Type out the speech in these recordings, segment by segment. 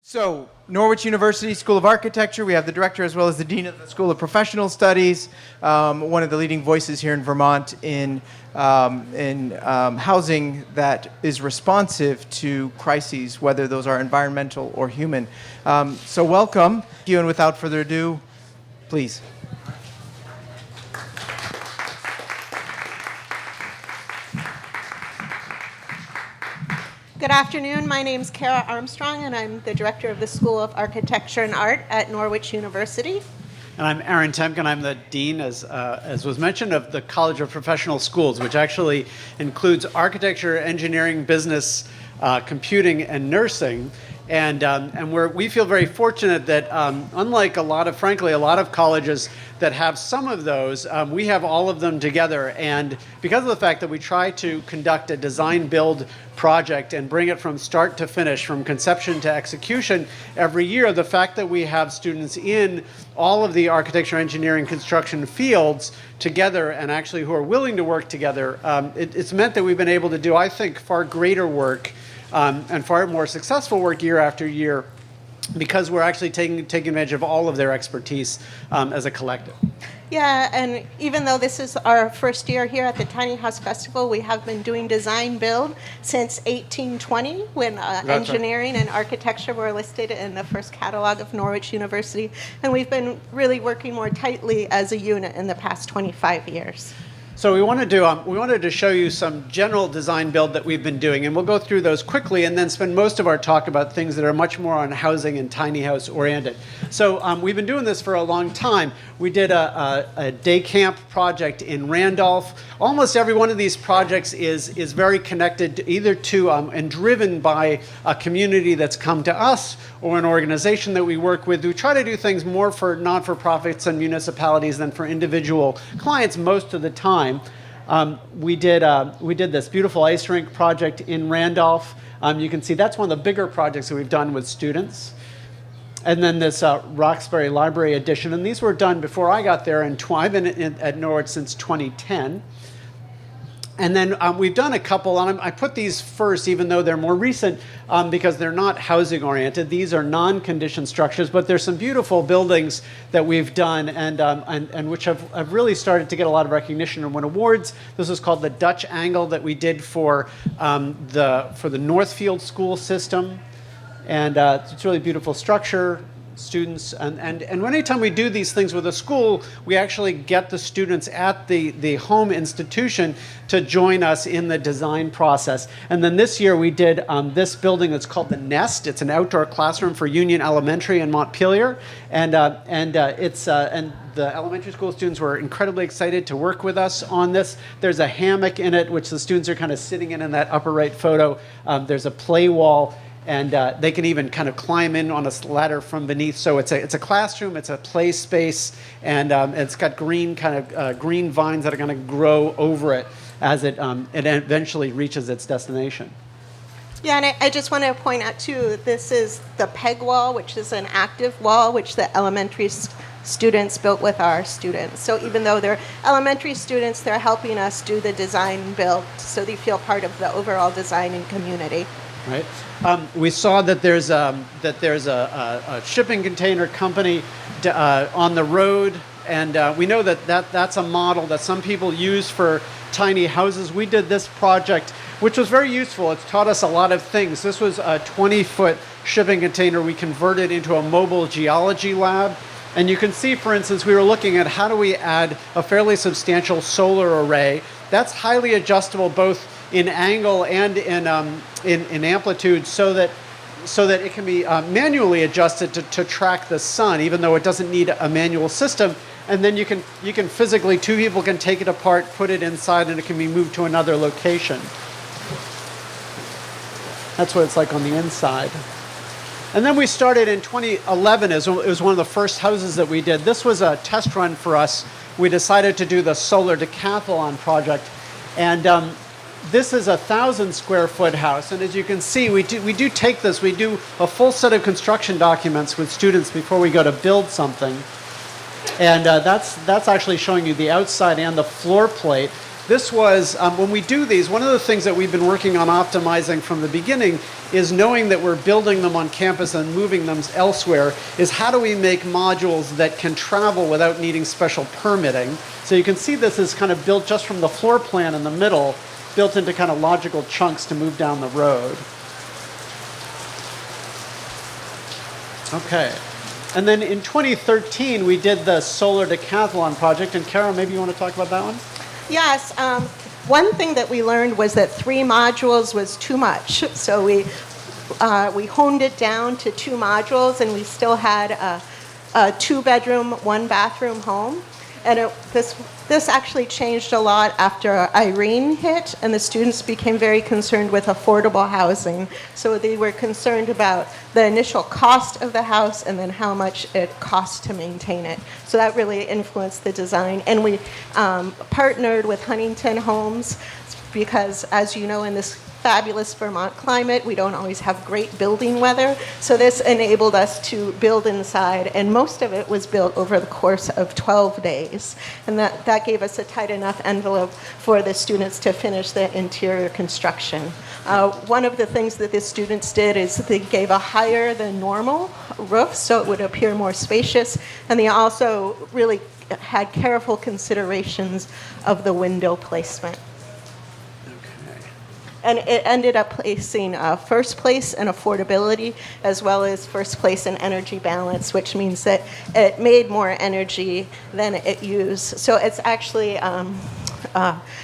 So, Norwich University School of Architecture, we have the director as well as the dean of the School of Professional Studies, one of the leading voices here in Vermont in housing that is responsive to crises, whether those are environmental or human. So welcome. Thank you, and without further ado, please. Good afternoon. My name is Cara Armstrong, and I'm the director of the School of Architecture and Art at Norwich University. And I'm Aron Temkin. I'm the dean, as was mentioned, of the College of Professional Schools, which actually includes architecture, engineering, business, computing, and nursing. And we feel very fortunate that unlike a lot of colleges that have some of those, we have all of them together. And because of the fact that we try to conduct a design-build project and bring it from start to finish, from conception to execution every year, the fact that we have students in all of the architecture, engineering, construction fields together and actually who are willing to work together, it's meant that we've been able to do, I think, far greater work and far more successful work year after year because we're actually taking advantage of all of their expertise as a collective. Yeah, and even though this is our first year here at the Tiny House Festival, we have been doing design build since 1820 when engineering and architecture were listed in the first catalog of Norwich University. And we've been really working more tightly as a unit in the past 25 years. So we wanted to show you some general design build that we've been doing, and we'll go through those quickly and then spend most of our talk about things that are much more on housing and tiny house oriented. So we've been doing this for a long time. We did a day camp project in Randolph. Almost every one of these projects is very connected either to and driven by a community that's come to us or an organization that we work with who try to do things more for not-for-profits and municipalities than for individual clients most of the time. We did this beautiful ice rink project in Randolph. You can see that's one of the bigger projects that we've done with students. And then this Roxbury Library edition. And these were done before I got there. I've been at Norwich since 2010. And then we've done a couple, and I put these first, even though they're more recent, because they're not housing-oriented. These are non-conditioned structures, but there's some beautiful buildings that we've done and which have really started to get a lot of recognition and win awards. This is called the Dutch Angle that we did for the Northfield school system, and it's a really beautiful structure. Students and anytime we do these things with a school, we actually get the students at the home institution to join us in the design process. And then this year we did this building that's called the Nest. It's an outdoor classroom for Union Elementary in Montpelier, and the elementary school students were incredibly excited to work with us on this. There's a hammock in it, which the students are kind of sitting in that upper right photo. There's a play wall. And they can even kind of climb in on a ladder from beneath. So it's a classroom, it's a play space, and it's got green vines that are going to grow over it as it eventually reaches its destination. Yeah, and I just want to point out, too, this is the peg wall, which is an active wall, which the elementary students built with our students. So even though they're elementary students, they're helping us do the design build so they feel part of the overall designing community. Right. We saw that there's a shipping container company on the road, and we know that's a model that some people use for tiny houses. We did this project, which was very useful. It's taught us a lot of things. This was a 20-foot shipping container we converted into a mobile geology lab. And you can see, for instance, we were looking at how do we add a fairly substantial solar array that's highly adjustable both in angle and in amplitude, so that it can be manually adjusted to track the sun, even though it doesn't need a manual system. And then you can physically, two people can take it apart, put it inside, and it can be moved to another location. That's what it's like on the inside. And then we started in 2011. It was one of the first houses that we did. This was a test run for us. We decided to do the solar Decathlon project, and this is a 1,000-square-foot house, and as you can see, we do take this. We do a full set of construction documents with students before we go to build something, and that's actually showing you the outside and the floor plate. This was, when we do these, one of the things that we've been working on optimizing from the beginning is knowing that we're building them on campus and moving them elsewhere, is how do we make modules that can travel without needing special permitting. So you can see this is kind of built just from the floor plan in the middle, built into kind of logical chunks to move down the road. Okay. And then in 2013, we did the solar decathlon project. And Cara, maybe you want to talk about that one? Yes. One thing that we learned was that 3 modules was too much. So we honed it down to 2 modules, and we still had a 2-bedroom, 1-bathroom home. And this actually changed a lot after Irene hit, and the students became very concerned with affordable housing. So they were concerned about the initial cost of the house and then how much it costs to maintain it. So that really influenced the design. And we partnered with Huntington Homes because, as you know, in this fabulous Vermont climate, we don't always have great building weather. So this enabled us to build inside, and most of it was built over the course of 12 days. And that gave us a tight enough envelope for the students to finish the interior construction. One of the things that the students did is they gave a higher than normal roof so it would appear more spacious, and they also really had careful considerations of the window placement. And it ended up placing first place in affordability as well as first place in energy balance, which means that it made more energy than it used. So it's actually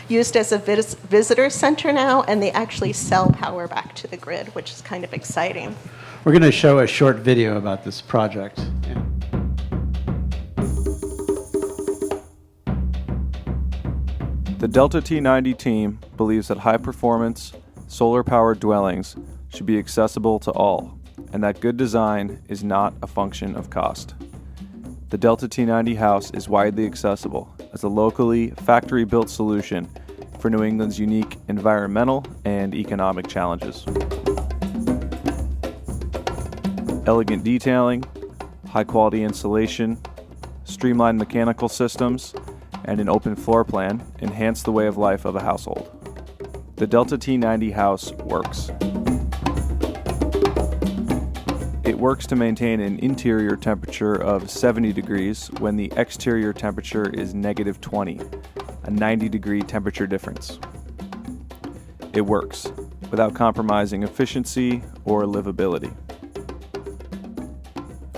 used as a visitor center now, and they actually sell power back to the grid, which is kind of exciting. We're going to show a short video about this project. Yeah. The Delta T90 team believes that high-performance, solar-powered dwellings should be accessible to all, and that good design is not a function of cost. The Delta T90 house is widely accessible as a locally factory-built solution for New England's unique environmental and economic challenges. Elegant detailing, high-quality insulation, streamlined mechanical systems, and an open floor plan enhance the way of life of a household. The Delta T90 house works. It works to maintain an interior temperature of 70 degrees when the exterior temperature is -20, a 90-degree temperature difference. It works without compromising efficiency or livability.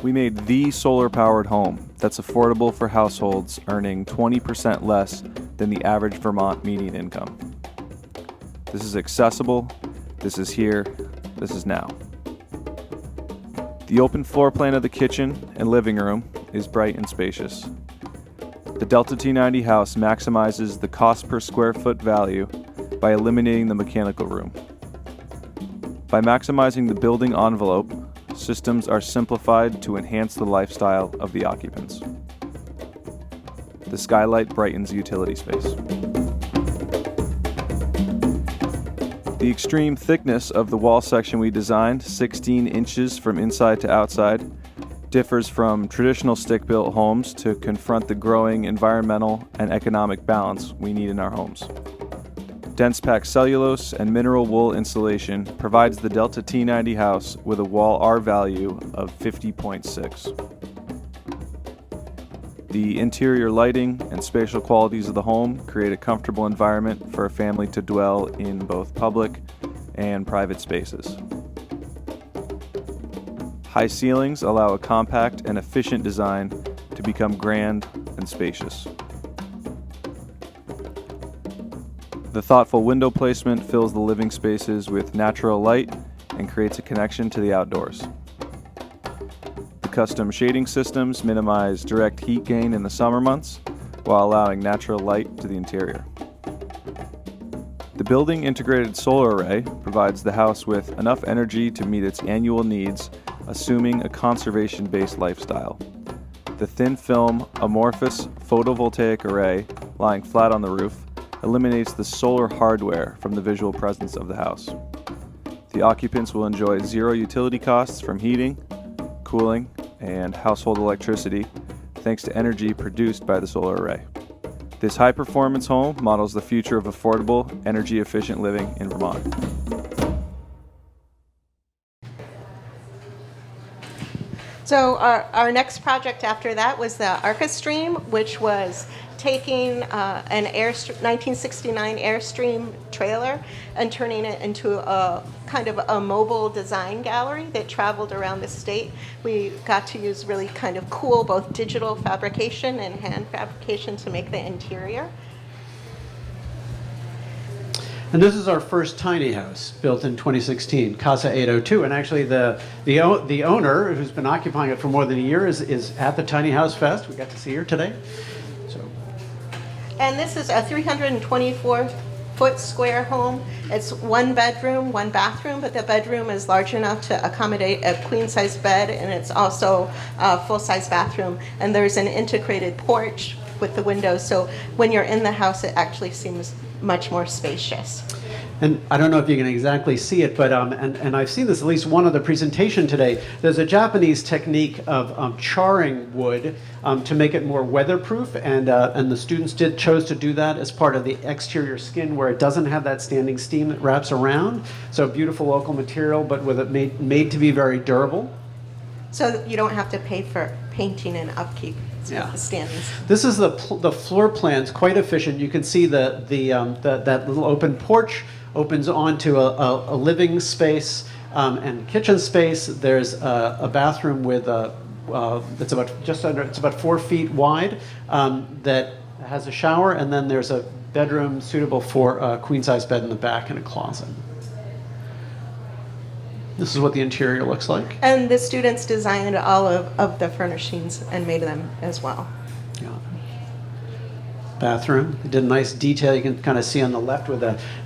We made the solar-powered home that's affordable for households earning 20% less than the average Vermont median income. This is accessible, this is here, this is now. The open floor plan of the kitchen and living room is bright and spacious. The Delta T90 house maximizes the cost per square foot value by eliminating the mechanical room. By maximizing the building envelope, systems are simplified to enhance the lifestyle of the occupants. The skylight brightens utility space. The extreme thickness of the wall section we designed, 16 inches from inside to outside, differs from traditional stick-built homes to confront the growing environmental and economic balance we need in our homes. Dense packed cellulose and mineral wool insulation provides the Delta T90 house with a wall R value of 50.6. The interior lighting and spatial qualities of the home create a comfortable environment for a family to dwell in both public and private spaces. High ceilings allow a compact and efficient design to become grand and spacious. The thoughtful window placement fills the living spaces with natural light and creates a connection to the outdoors. The custom shading systems minimize direct heat gain in the summer months while allowing natural light to the interior. The building integrated solar array provides the house with enough energy to meet its annual needs, assuming a conservation-based lifestyle. The thin film amorphous photovoltaic array lying flat on the roof eliminates the solar hardware from the visual presence of the house. The occupants will enjoy zero utility costs from heating, cooling, and household electricity thanks to energy produced by the solar array. This high-performance home models the future of affordable, energy-efficient living in Vermont. So our next project after that was the Arca stream, which was taking an 1969 Airstream trailer and turning it into a kind of a mobile design gallery that traveled around the state. We got to use really kind of cool both digital fabrication and hand fabrication to make the interior. And this is our first tiny house, built in 2016, Casa 802. And actually, the owner, who's been occupying it for more than a year, is at the Tiny House Fest. We got to see her today. So, and this is a 324-foot square home. It's 1 bedroom, 1 bathroom, but the bedroom is large enough to accommodate a queen-size bed, and it's also a full-size bathroom. And there's an integrated porch with the windows, so when you're in the house, it actually seems much more spacious. And I don't know if you can exactly see it, but and I've seen this at least one other presentation today. There's a Japanese technique of charring wood to make it more weatherproof, and the students chose to do that as part of the exterior skin, where it doesn't have that standing steam that wraps around. So beautiful local material, but with it made to be very durable. So you don't have to pay for painting and upkeep. Yeah. Standings. This is the floor plan's quite efficient. You can see that little open porch opens onto a living space and kitchen space. There's a bathroom with it's about 4 feet wide that has a shower, and then there's a bedroom suitable for a queen size bed in the back and a closet. This is what the interior looks like. And the students designed all of the furnishings and made them as well. Yeah. Bathroom. They did a nice detail. You can kind of see on the left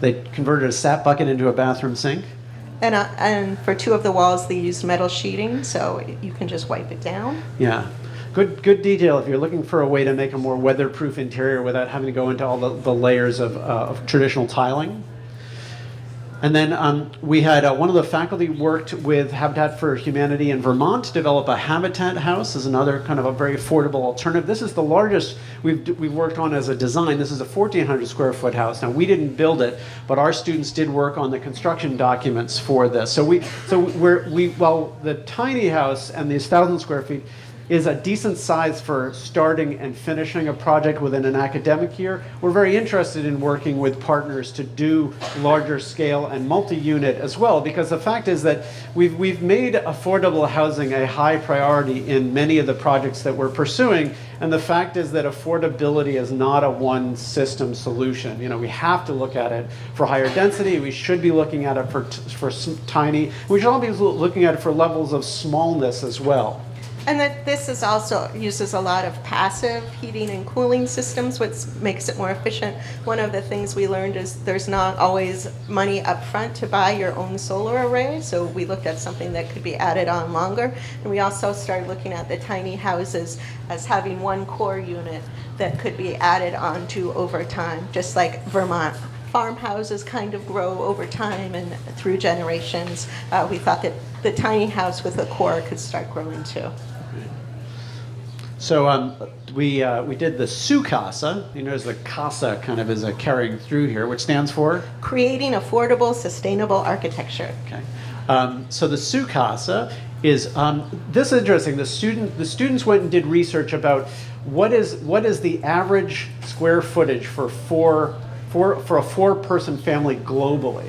they converted a sap bucket into a bathroom sink. And for 2 of the walls, they used metal sheeting, so you can just wipe it down. Yeah. Good detail if you're looking for a way to make a more weatherproof interior without having to go into all the layers of traditional tiling. And then we had one of the faculty worked with Habitat for Humanity in Vermont to develop a habitat house as another kind of a very affordable alternative. This is the largest we've worked on as a design. This is a 1,400 square foot house. Now, we didn't build it, but our students did work on the construction documents for this. While the tiny house and these 1,000 square feet is a decent size for starting and finishing a project within an academic year, we're very interested in working with partners to do larger scale and multi-unit as well, because the fact is that we've made affordable housing a high priority in many of the projects that we're pursuing, and the fact is that affordability is not a one system solution. You know, we have to look at it for higher density, we should be looking at it for tiny, we should all be looking at it for levels of smallness as well. And that this is also uses a lot of passive heating and cooling systems, which makes it more efficient. One of the things we learned is there's not always money up front to buy your own solar array, so we looked at something that could be added on longer. And we also started looking at the tiny houses as having one core unit that could be added on to over time, just like Vermont farmhouses kind of grow over time and through generations. We thought that the tiny house with a core could start growing too. So we did the Su-Casa. You notice the casa kind of is a carrying through here, which stands for? Creating affordable, sustainable architecture. Okay. So the Su-Casa is, this is interesting. The students went and did research about what is the average square footage for a 4-person family globally.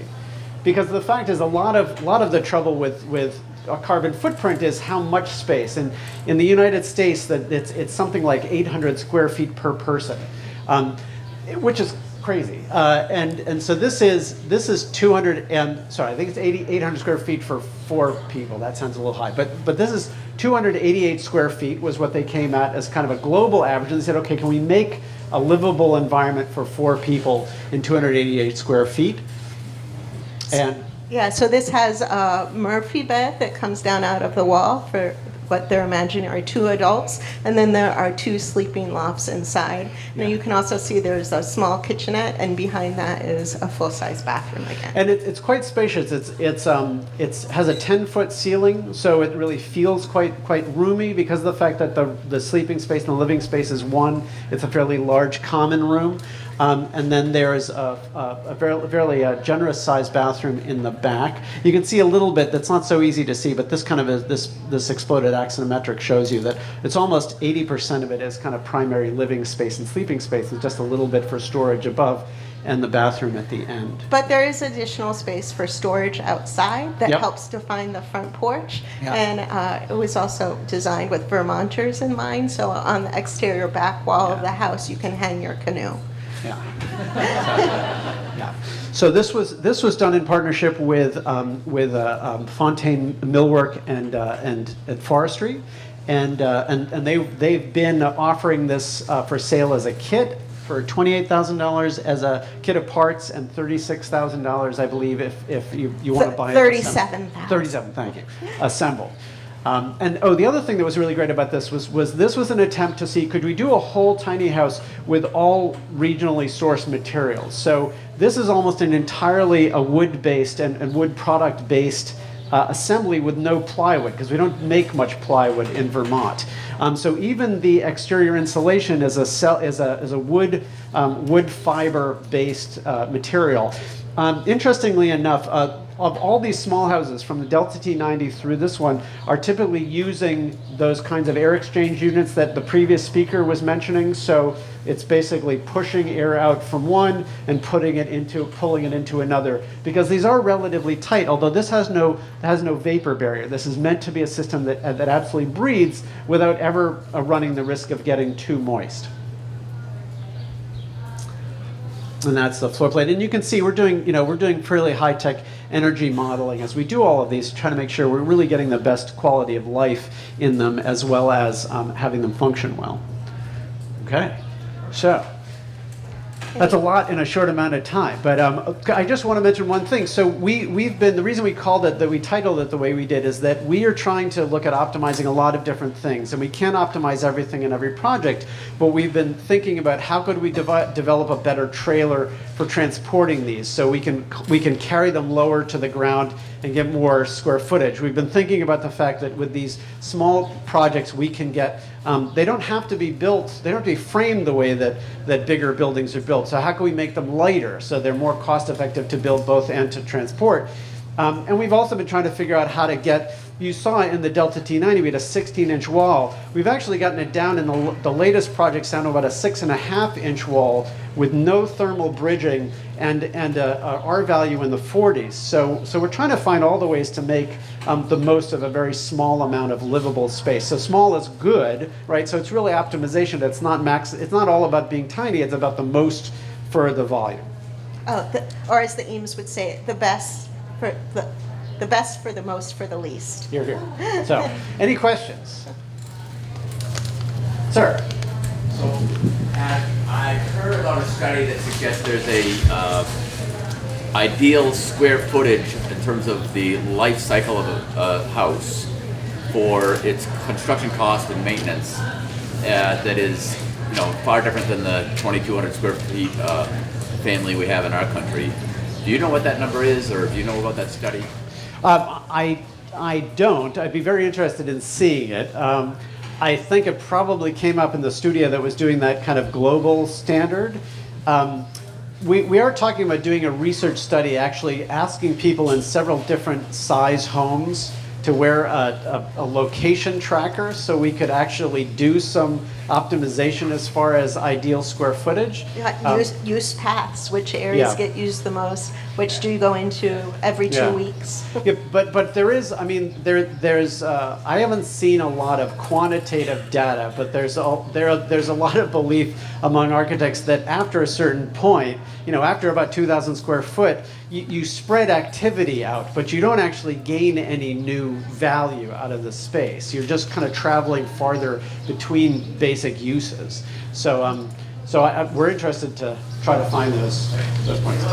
Because the fact is a lot of the trouble with a carbon footprint is how much space. And in the United States, that it's something like 800 square feet per person, which is crazy. And so this is 200 and sorry, I think it's 800 square feet for 4 people. That sounds a little high, but this is 288 square feet was what they came at as kind of a global average. And they said, okay, can we make a livable environment for 4 people in 288 square feet? And yeah, so this has a Murphy bed that comes down out of the wall for what they're imagining are 2 adults, and then there are 2 sleeping lofts inside. Now you can also see there's a small kitchenette, and behind that is a full-size bathroom again. And it's quite spacious. It has a 10-foot ceiling, so it really feels quite roomy because of the fact that the sleeping space and the living space is one. It's a fairly large common room. And then there's a fairly generous sized bathroom in the back. You can see a little bit, that's not so easy to see, but this kind of this exploded axonometric shows you that it's almost 80% of it is kind of primary living space and sleeping space, and just a little bit for storage above, and the bathroom at the end. But there is additional space for storage outside that Yep. helps define the front porch. Yeah. And it was also designed with Vermonters in mind, so on the exterior back wall of the house, you can hang your canoe. Yeah. Yeah. So this was done in partnership with Fontaine Millwork and Forestry, and they've been offering this for sale as a kit for $28,000 as a kit of parts, and $36,000, I believe, if you want to buy it. $37,000. 37. Thank you. Assembled. The other thing that was really great about this was an attempt to see, could we do a whole tiny house with all regionally sourced materials? So this is almost an entirely a wood-based and wood product-based assembly with no plywood, because we don't make much plywood in Vermont. So even the exterior insulation is a wood fiber-based material. Interestingly enough, of all these small houses, from the Delta T90 through this one, are typically using those kinds of air exchange units that the previous speaker was mentioning. So it's basically pushing air out from one and pulling it into another, because these are relatively tight. Although this has no vapor barrier. This is meant to be a system that absolutely breathes without ever running the risk of getting too moist. And that's the floor plate. And you can see we're doing fairly high-tech energy modeling as we do all of these, trying to make sure we're really getting the best quality of life in them, as well as having them function well. Okay, so that's a lot in a short amount of time, but I just want to mention one thing. So the reason we titled it the way we did is that we are trying to look at optimizing a lot of different things, and we can't optimize everything in every project, but we've been thinking about how could we develop a better trailer for transporting these, so we can carry them lower to the ground and get more square footage. We've been thinking about the fact that with these small projects we can get, they don't have to be built, they don't have to be framed the way that bigger buildings are built. So how can we make them lighter so they're more cost effective to build both and to transport? And we've also been trying to figure out how to get, you saw in the Delta T90 we had a 16-inch wall. We've actually gotten it down in the latest projects down to about a 6.5-inch wall with no thermal bridging and R value in the 40s. So we're trying to find all the ways to make the most of a very small amount of livable space. So small is good, right? So it's really optimization. It's not all about being tiny. It's about the most for the volume. Or as the Eames would say, the best for the most for the least. Here, here. So, any questions? Sir? So, I heard about a study that suggests there's a ideal square footage in terms of the life cycle of a house for its construction cost and maintenance that is, far different than the 2,200 square feet family we have in our country. Do you know what that number is, or do you know about that study? I don't. I'd be very interested in seeing it. I think it probably came up in the studio that was doing that kind of global standard. We are talking about doing a research study, actually asking people in several different size homes to wear a location tracker, so we could actually do some optimization as far as ideal square footage. Use paths, which areas get used the most, which do you go into every 2 weeks? Yeah, but there is, there's I haven't seen a lot of quantitative data, but there's a lot of belief among architects that after a certain point, after about 2,000 square foot, you spread activity out, but you don't actually gain any new value out of the space. You're just kind of traveling farther between basic uses. So we're interested to try to find those points.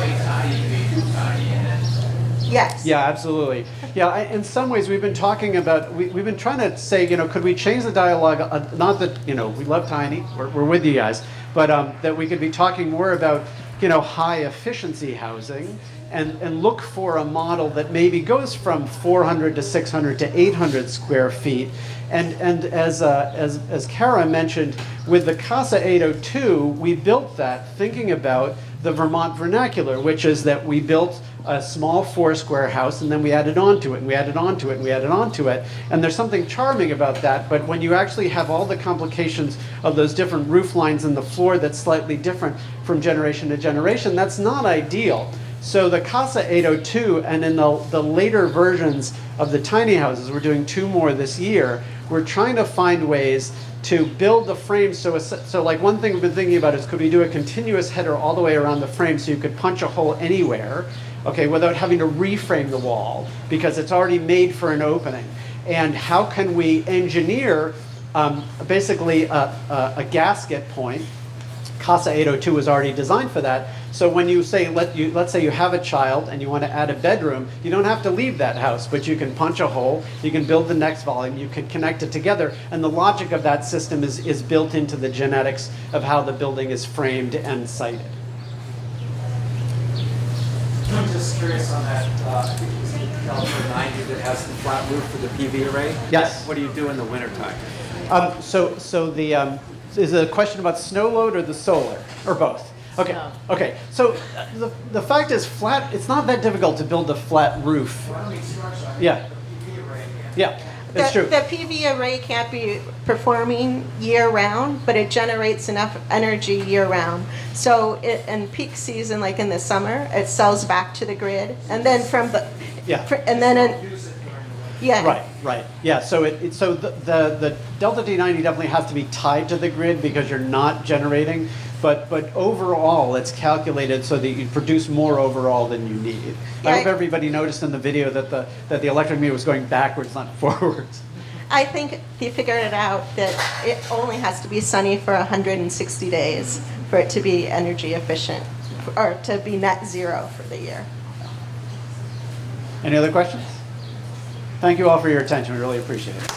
Yes. Yeah, absolutely. Yeah, in some ways we've been talking about, we've been trying to say, could we change the dialogue, not that, we love tiny, we're with you guys, but that we could be talking more about, high efficiency housing and look for a model that maybe goes from 400 to 600 to 800 square feet. And as Cara mentioned, with the Casa 802, we built that thinking about the Vermont vernacular, which is that we built a small 4-square house and then we added on to it and we added on to it and we added on to it. And there's something charming about that, but when you actually have all the complications of those different roof lines in the floor that's slightly different from generation to generation, that's not ideal. So the Casa 802 and in the later versions of the tiny houses, we're doing 2 more this year, we're trying to find ways to build the frame. So like one thing we've been thinking about is, could we do a continuous header all the way around the frame so you could punch a hole anywhere, okay, without having to reframe the wall because it's already made for an opening? And how can we engineer basically a gasket point? Casa 802 is already designed for that. So when you say, let's say you have a child and you want to add a bedroom, you don't have to leave that house, but you can punch a hole, you can build the next volume, you can connect it together, and the logic of that system is built into the genetics of how the building is framed and sited. I'm just curious on that, I think it was California 90 that has the flat roof for the PV array. Yes. What do you do in the wintertime? Is it a question about snow load or the solar, or both? Okay. No. Okay. So the fact is, it's not that difficult to build a flat roof. Yeah. Yeah. It's true. The PV array can't be performing year-round, but it generates enough energy year-round. So in peak season, like in the summer, it sells back to the grid, and then yeah. Right. Yeah. So the Delta D90 definitely has to be tied to the grid because you're not generating. But overall, it's calculated so that you produce more overall than you need. Yeah, I hope everybody noticed in the video that the electric meter was going backwards, not forwards. I think they figured it out that it only has to be sunny for 160 days for it to be energy efficient, or to be net zero for the year. Any other questions? Thank you all for your attention. We really appreciate it.